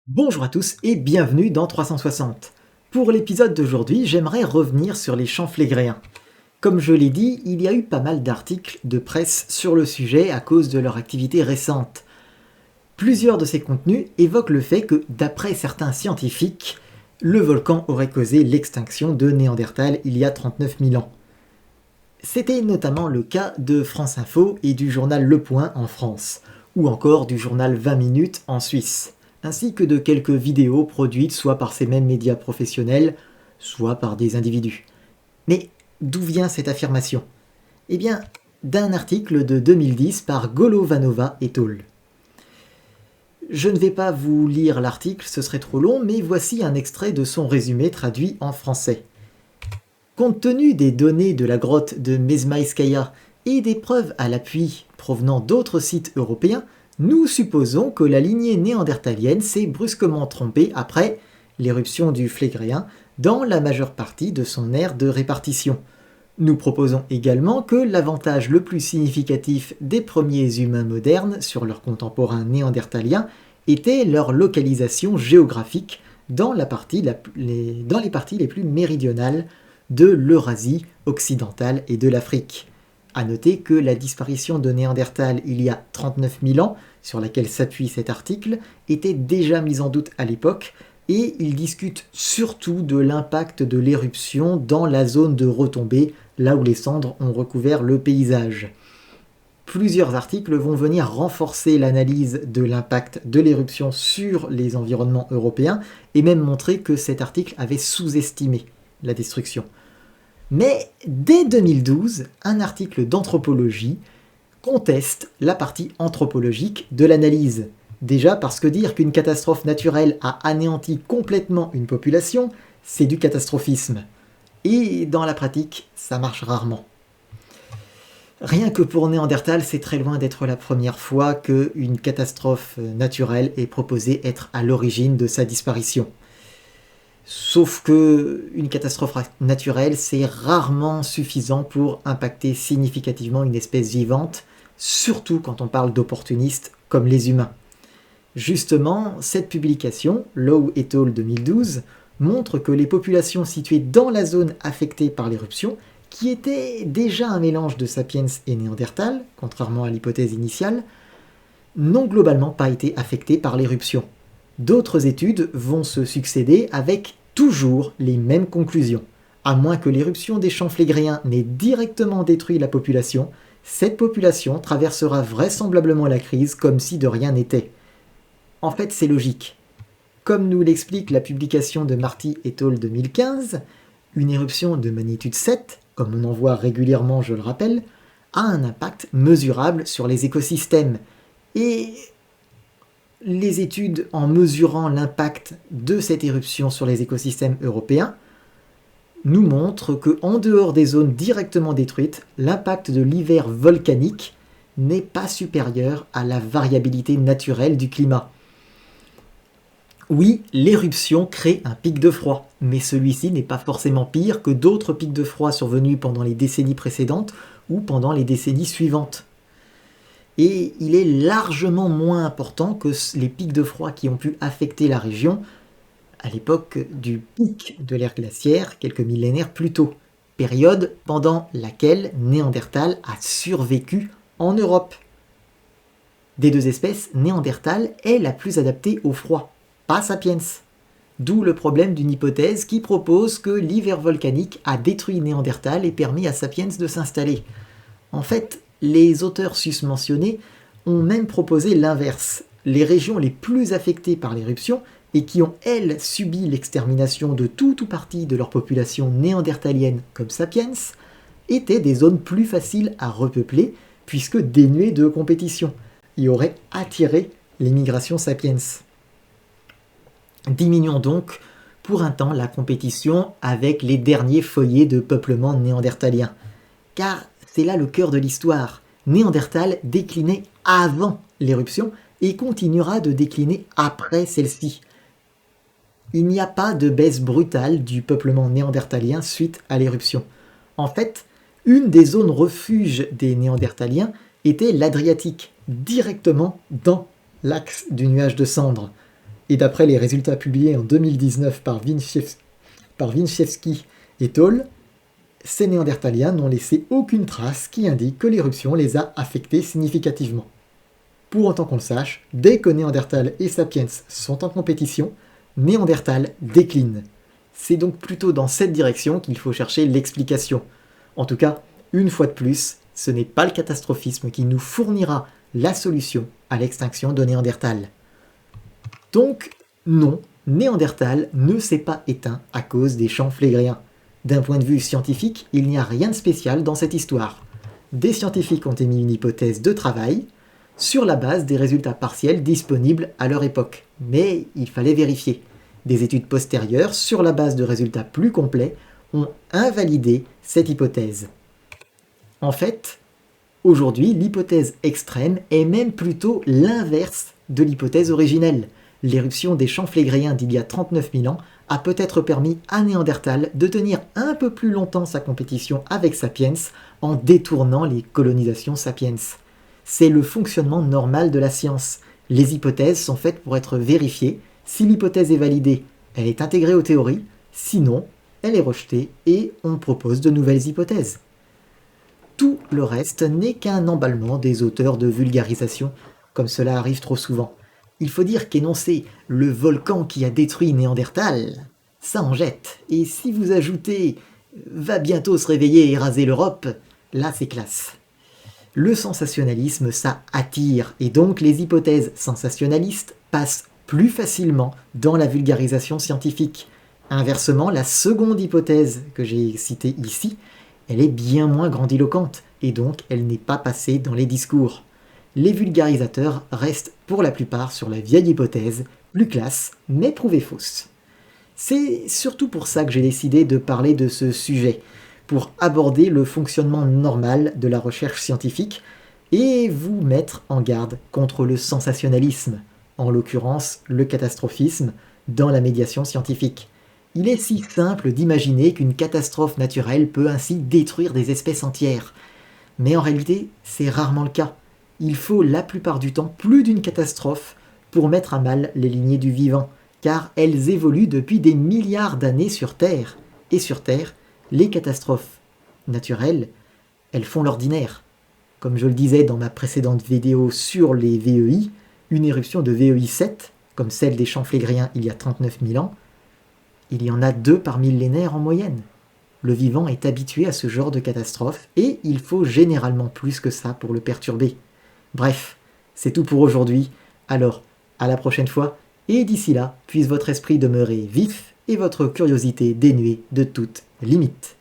Bonjour à tous et bienvenue dans 360. Pour l'épisode d'aujourd'hui, j'aimerais revenir sur les champs flégréens. Comme je l'ai dit, il y a eu pas mal d'articles de presse sur le sujet à cause de leur activité récente. Plusieurs de ces contenus évoquent le fait que, d'après certains scientifiques, le volcan aurait causé l'extinction de Néandertal il y a 39 000 ans. C'était notamment le cas de France Info et du journal Le Point en France, ou encore du journal 20 minutes en Suisse, ainsi que de quelques vidéos produites soit par ces mêmes médias professionnels, soit par des individus. Mais d'où vient cette affirmation? Eh bien, d'un article de 2010 par Golovanova et al. Je ne vais pas vous lire l'article, ce serait trop long, mais voici un extrait de son résumé traduit en français. Compte tenu des données de la grotte de Mezmaïskaya et des preuves à l'appui provenant d'autres sites européens, nous supposons que la lignée néandertalienne s'est brusquement trompée après l'éruption du Flégréen dans la majeure partie de son aire de répartition. Nous proposons également que l'avantage le plus significatif des premiers humains modernes sur leurs contemporains néandertaliens était leur localisation géographique dans les parties les plus méridionales de l'Eurasie occidentale et de l'Afrique. A noter que la disparition de Néandertal il y a 39 000 ans, sur laquelle s'appuie cet article, était déjà mise en doute à l'époque, et il discute surtout de l'impact de l'éruption dans la zone de retombée, là où les cendres ont recouvert le paysage. Plusieurs articles vont venir renforcer l'analyse de l'impact de l'éruption sur les environnements européens, et même montrer que cet article avait sous-estimé la destruction. Mais dès 2012, un article d'anthropologie conteste la partie anthropologique de l'analyse. Déjà parce que dire qu'une catastrophe naturelle a anéanti complètement une population, c'est du catastrophisme. Et dans la pratique, ça marche rarement. Rien que pour Néandertal, c'est très loin d'être la première fois qu'une catastrophe naturelle est proposée être à l'origine de sa disparition. Sauf que une catastrophe naturelle, c'est rarement suffisant pour impacter significativement une espèce vivante, surtout quand on parle d'opportunistes comme les humains. Justement, cette publication, Lowe et al. 2012, montre que les populations situées dans la zone affectée par l'éruption, qui était déjà un mélange de sapiens et Néandertal, contrairement à l'hypothèse initiale, n'ont globalement pas été affectées par l'éruption. D'autres études vont se succéder avec toujours les mêmes conclusions. À moins que l'éruption des champs flégréens n'ait directement détruit la population, cette population traversera vraisemblablement la crise comme si de rien n'était. En fait, c'est logique. Comme nous l'explique la publication de Marty et al. 2015, une éruption de magnitude 7, comme on en voit régulièrement, je le rappelle, a un impact mesurable sur les écosystèmes. Et les études en mesurant l'impact de cette éruption sur les écosystèmes européens nous montrent qu'en dehors des zones directement détruites, l'impact de l'hiver volcanique n'est pas supérieur à la variabilité naturelle du climat. Oui, l'éruption crée un pic de froid, mais celui-ci n'est pas forcément pire que d'autres pics de froid survenus pendant les décennies précédentes ou pendant les décennies suivantes. Et il est largement moins important que les pics de froid qui ont pu affecter la région à l'époque du pic de l'ère glaciaire, quelques millénaires plus tôt, période pendant laquelle Néandertal a survécu en Europe. Des deux espèces, Néandertal est la plus adaptée au froid, pas Sapiens. D'où le problème d'une hypothèse qui propose que l'hiver volcanique a détruit Néandertal et permis à Sapiens de s'installer. En fait, les auteurs susmentionnés ont même proposé l'inverse. Les régions les plus affectées par l'éruption et qui ont, elles, subi l'extermination de tout ou partie de leur population néandertalienne comme Sapiens, étaient des zones plus faciles à repeupler puisque dénuées de compétition et auraient attiré les migrations Sapiens. Diminuons donc pour un temps la compétition avec les derniers foyers de peuplement néandertalien. Car c'est là le cœur de l'histoire. Néandertal déclinait avant l'éruption et continuera de décliner après celle-ci. Il n'y a pas de baisse brutale du peuplement néandertalien suite à l'éruption. En fait, une des zones refuges des Néandertaliens était l'Adriatique, directement dans l'axe du nuage de cendres. Et d'après les résultats publiés en 2019 par Winchevsky et Toll, ces Néandertaliens n'ont laissé aucune trace qui indique que l'éruption les a affectés significativement. Pour autant qu'on le sache, dès que Néandertal et Sapiens sont en compétition, Néandertal décline. C'est donc plutôt dans cette direction qu'il faut chercher l'explication. En tout cas, une fois de plus, ce n'est pas le catastrophisme qui nous fournira la solution à l'extinction de Néandertal. Donc, non, Néandertal ne s'est pas éteint à cause des champs flégréens. D'un point de vue scientifique, il n'y a rien de spécial dans cette histoire. Des scientifiques ont émis une hypothèse de travail sur la base des résultats partiels disponibles à leur époque. Mais il fallait vérifier. Des études postérieures, sur la base de résultats plus complets, ont invalidé cette hypothèse. En fait, aujourd'hui, l'hypothèse extrême est même plutôt l'inverse de l'hypothèse originelle. L'éruption des champs flégréens d'il y a 39 000 ans a peut-être permis à Néandertal de tenir un peu plus longtemps sa compétition avec Sapiens en détournant les colonisations Sapiens. C'est le fonctionnement normal de la science. Les hypothèses sont faites pour être vérifiées. Si l'hypothèse est validée, elle est intégrée aux théories. Sinon, elle est rejetée et on propose de nouvelles hypothèses. Tout le reste n'est qu'un emballement des auteurs de vulgarisation, comme cela arrive trop souvent. Il faut dire qu'énoncer « le volcan qui a détruit Néandertal », ça en jette. Et si vous ajoutez « va bientôt se réveiller et raser l'Europe », là c'est classe. Le sensationnalisme, ça attire, et donc les hypothèses sensationnalistes passent plus facilement dans la vulgarisation scientifique. Inversement, la seconde hypothèse que j'ai citée ici, elle est bien moins grandiloquente, et donc elle n'est pas passée dans les discours. Les vulgarisateurs restent pour la plupart sur la vieille hypothèse, plus classe, mais prouvée fausse. C'est surtout pour ça que j'ai décidé de parler de ce sujet, pour aborder le fonctionnement normal de la recherche scientifique et vous mettre en garde contre le sensationnalisme, en l'occurrence le catastrophisme, dans la médiation scientifique. Il est si simple d'imaginer qu'une catastrophe naturelle peut ainsi détruire des espèces entières. Mais en réalité, c'est rarement le cas. Il faut la plupart du temps plus d'une catastrophe pour mettre à mal les lignées du vivant, car elles évoluent depuis des milliards d'années sur Terre. Et sur Terre, les catastrophes naturelles, elles font l'ordinaire. Comme je le disais dans ma précédente vidéo sur les VEI, une éruption de VEI 7, comme celle des champs flégréens il y a 39 000 ans, il y en a 2 par millénaire en moyenne. Le vivant est habitué à ce genre de catastrophe et il faut généralement plus que ça pour le perturber. Bref, c'est tout pour aujourd'hui, alors à la prochaine fois, et d'ici là, puisse votre esprit demeurer vif et votre curiosité dénuée de toute limite.